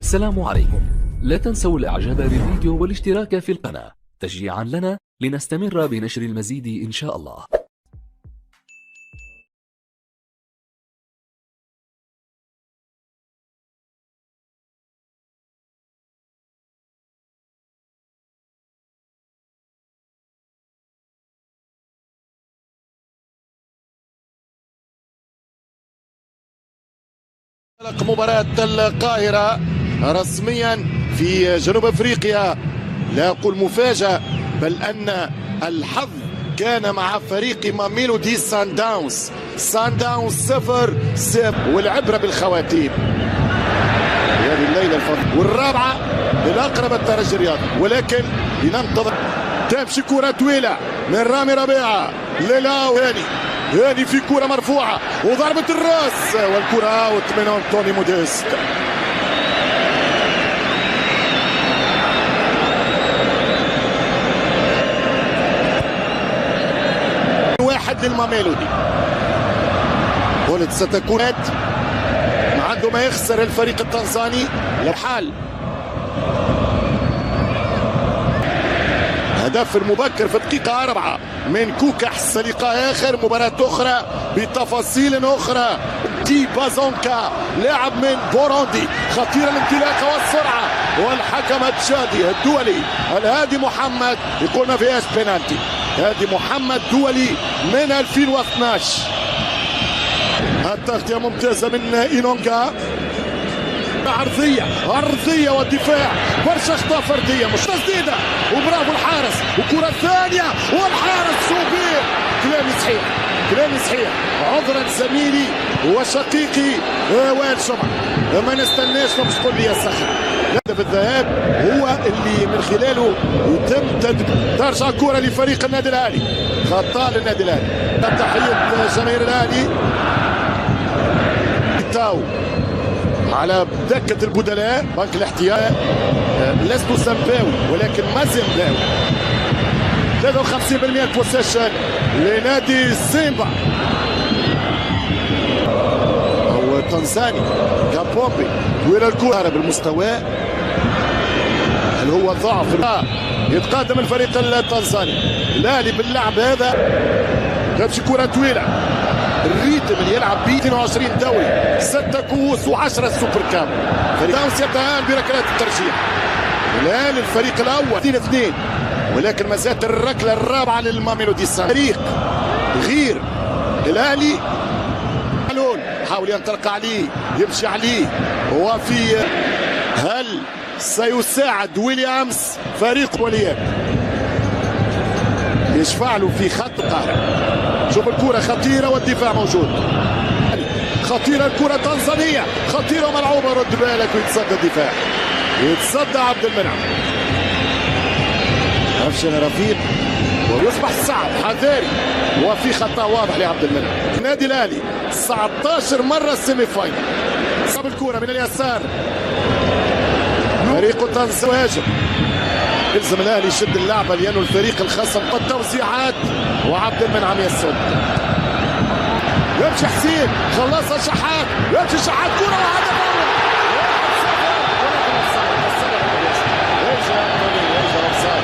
السلام عليكم. لا تنسوا الاعجاب بالفيديو والاشتراك في القناة تشجيعا لنا لنستمر بنشر المزيد ان شاء الله. مباراة القاهرة رسميا في جنوب افريقيا، لا اقول مفاجأة بل ان الحظ كان مع فريق ماميلودي سان داونز 0-0 والعبرة بالخواتيم. هذه الليلة الفضل والرابعة للأقرب الترجي الرياضي، ولكن لننتظر. تمشي كرة طويلة من رامي ربيعة للاو هاني في كرة مرفوعة وضربة الراس والكرة اوت من أنطوني موديست. واحد للماميلودي. قلت ستكون ما عنده ما يخسر الفريق التنزاني لحال. هدف المبكر في الدقيقة 4 من كوكا. حس لقاء آخر، مباراة أخرى بتفاصيل أخرى. دي بازونكا لاعب من بوروندي، خطير الانطلاقة والسرعة، والحكم التشادي الدولي الهادي محمد يقول ما فيهاش بينالتي. هادي محمد دولي من 2012. التغطية ممتازة من إينونغا، عرضية والدفاع برشا اخطاء فردية مش تسديدة وبرافو الحارس وكرة ثانية والحارس شوبير. كلامي صحيح عذرا زميلي وشقيقي وائل شمع، ما نستناش باش تقول لي يا صخر. هدف الذهاب هو اللي من خلاله يتم ترجع كرة لفريق النادي الاهلي، خطأ للنادي الاهلي. تحية جماهير الاهلي. تاو على دكة البدلاء بنك الاحتياط، لست سمباوي ولكن مازيمباوي. 53% بوسيشن لنادي سيمبا او تنزاني. كابومبي وإلى الكرة بالمستوى هل هو ضعف؟ يتقدم الفريق التنزاني. الاهلي باللعب هذا تمشي كرة طويلة، الريتم اللي يلعب بيه 22 دوري، 6 كؤوس و10 سوبر كاب. فريق داونز يتهان بركلات الترجيح. الان الفريق الاول 2-2 ولكن ما زالت الركله الرابعه للماميلودي سان. فريق غير الاهلي حلول حاول ينطلق عليه يمشي عليه، وفي هل سيساعد ويليامز فريق وليان يشفع له في خط القهر. شوف الكرة خطيرة والدفاع موجود، خطيرة الكرة تنزانية خطيرة وملعوبة. رد بالك ويتصدى الدفاع، يتصدى عبد المنعم. أفشل رفيق ويصبح صعب حذاري، وفي خطأ واضح لعبد المنعم. النادي الأهلي 19 مرة السيمي فاينل. صاب الكرة من اليسار، فريق تنزاني هاجم. يلزم الاهلي يشد اللعبه لانه الفريق الخصم قد توزيعات وعبد المنعم يسد. يمشي حسين خلصها شحات، يمشي شحات كره وهدف اول. يرجع اوفسايد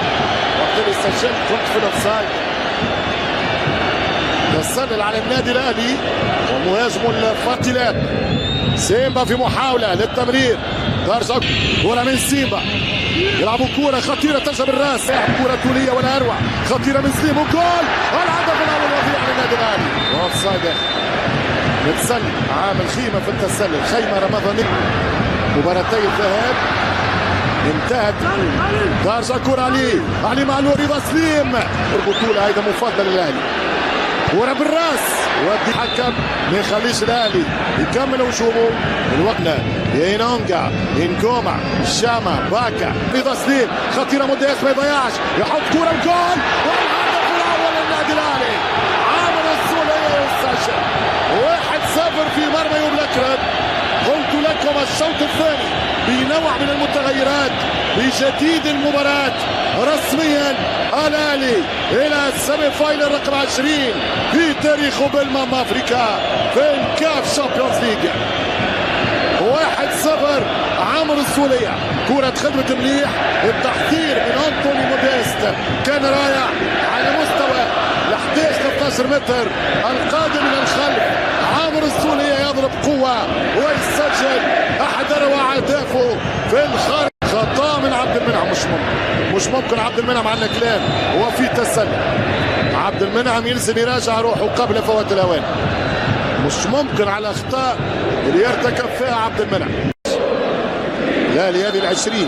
وقت اللي سجلت كنت في الاوفسايد. تسلل على النادي الاهلي ومهاجمه الفاتلات. سيمبا في محاوله للتمرير، ترجع كره من سيمبا، يلعبوا كرة خطيرة تجرب الراس، كرة طولية ولا أروع، خطيرة من سليم وجول. الهدف الأول وضيع للنادي الأهلي. أوفسايد متسلل عامل خيمة في التسلل، خيمة رمضانية. مباراتي الذهاب انتهت، ترجع كرة علي معلول رضا سليم. البطولة هيدا مفضل للأهلي. كرة بالراس ودي الحكم ما يخليش الاهلي يكمل هجومه. الوقت ينونجا ينكوما الشامة باكا رضا سليم خطيرة مدياس ما يضيعش، يحط كرة وجول والهدف الاول للنادي الاهلي. عامل السولية يسجل 1-0 في مرمى يوم الاكرم. قلت لكم الشوط الثاني بنوع من المتغيرات بجديد المباراة. رسميا الاهلي الى السيمي فاينل رقم 20 في تاريخه بالمام افريكا في الكاف شامبيونز ليج. 1-0. عمرو السولية كرة خدمة مليح، التحذير من أنطوني موديست كان رائع على مستوى ال 11-13 متر القادم من الخلف. عمرو السولية يضرب قوة ويسجل أحد أروع أهدافه في الخارج. خطأ من عبد المنعم، مش ممكن عبد المنعم على الكلام، هو في تسلل. عبد المنعم يلزم يراجع روحه قبل فوات الأوان، مش ممكن على أخطاء اللي يرتكب فيها عبد المنعم. لا لهذه 20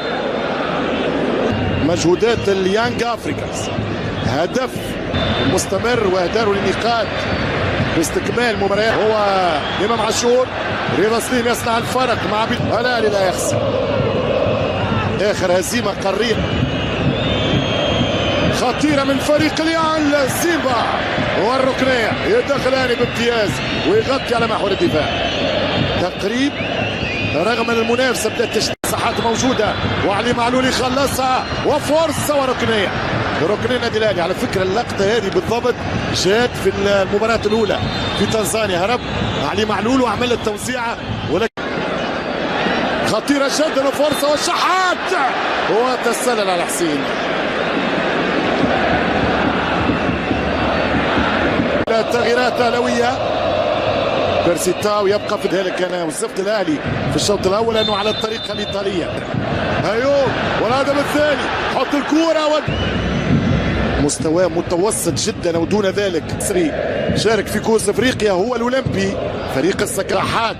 مجهودات اليانج افريكانز، هدف مستمر واهدار للنقاط باستكمال مباريات. هو امام عاشور، رضا سليم يصنع الفرق مع الأهلي لا يخسر. اخر هزيمه قاريه خطيره من فريق اليان سيمبا، والركنيه يدخلان بامتياز ويغطي على محور الدفاع. تقريب رغم ان المنافسه بدات مساحات موجوده، وعلي معلول يخلصها وفرصه وركنيه. ركنيه النادي الاهلي. على فكره اللقطه هذه بالضبط جات في المباراه الاولى في تنزانيا، هرب علي معلول وعمل التوزيعه، ولكن خطيره جدا وفرصه والشحات وتسلل على حسين. تغييرات اهلاويه. بيرسي تاو يبقى في ذلك. انا وصفت الاهلي في الشوط الاول انه على الطريقه الايطاليه. ايوب والهدف الثاني، حط الكوره مستواه متوسط جدا ودون ذلك. سري شارك في كؤوس افريقيا، هو الاولمبي فريق السكاحات.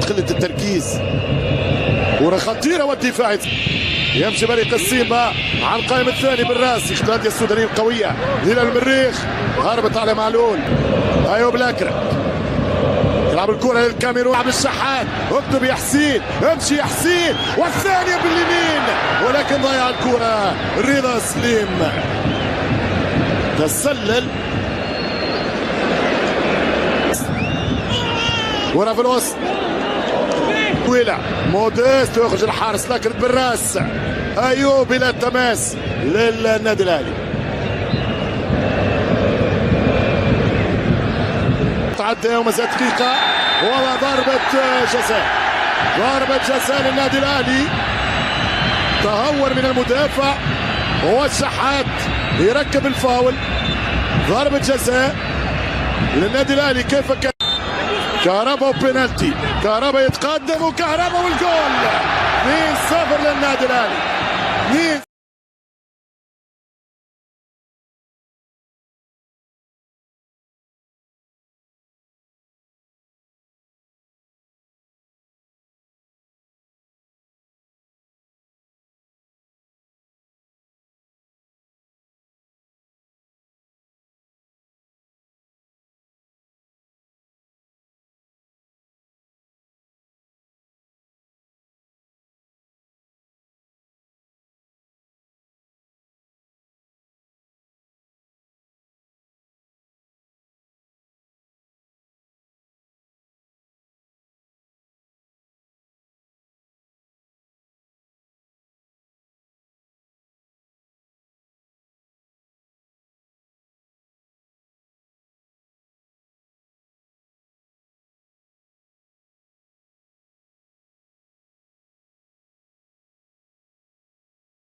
قله التركيز، كره خطيره والدفاع. يمشي فريق السيمبا على القائم الثاني بالراس. اختلاطية السودانية القوية إلى المريخ، هربت على معلول. ايوب لاكرة يلعب الكرة للكاميرون، عبد الشحات، اكتب يا حسين، امشي يا حسين، والثانية باليمين ولكن ضيع الكرة. رضا سليم تسلل. كرة في الوسط طويلة، موديست يخرج الحارس لكن بالراس. ايوب الى التماس للنادي الاهلي. تعدى ومازال دقيقة، وضربة جزاء. ضربة جزاء للنادي الاهلي. تهور من المدافع والشحات يركب الفاول. ضربة جزاء للنادي الاهلي. كيف كان كهربا وبينالتي، كهربا يتقدم وكهربا والجول. 2-0 للنادي الاهلي.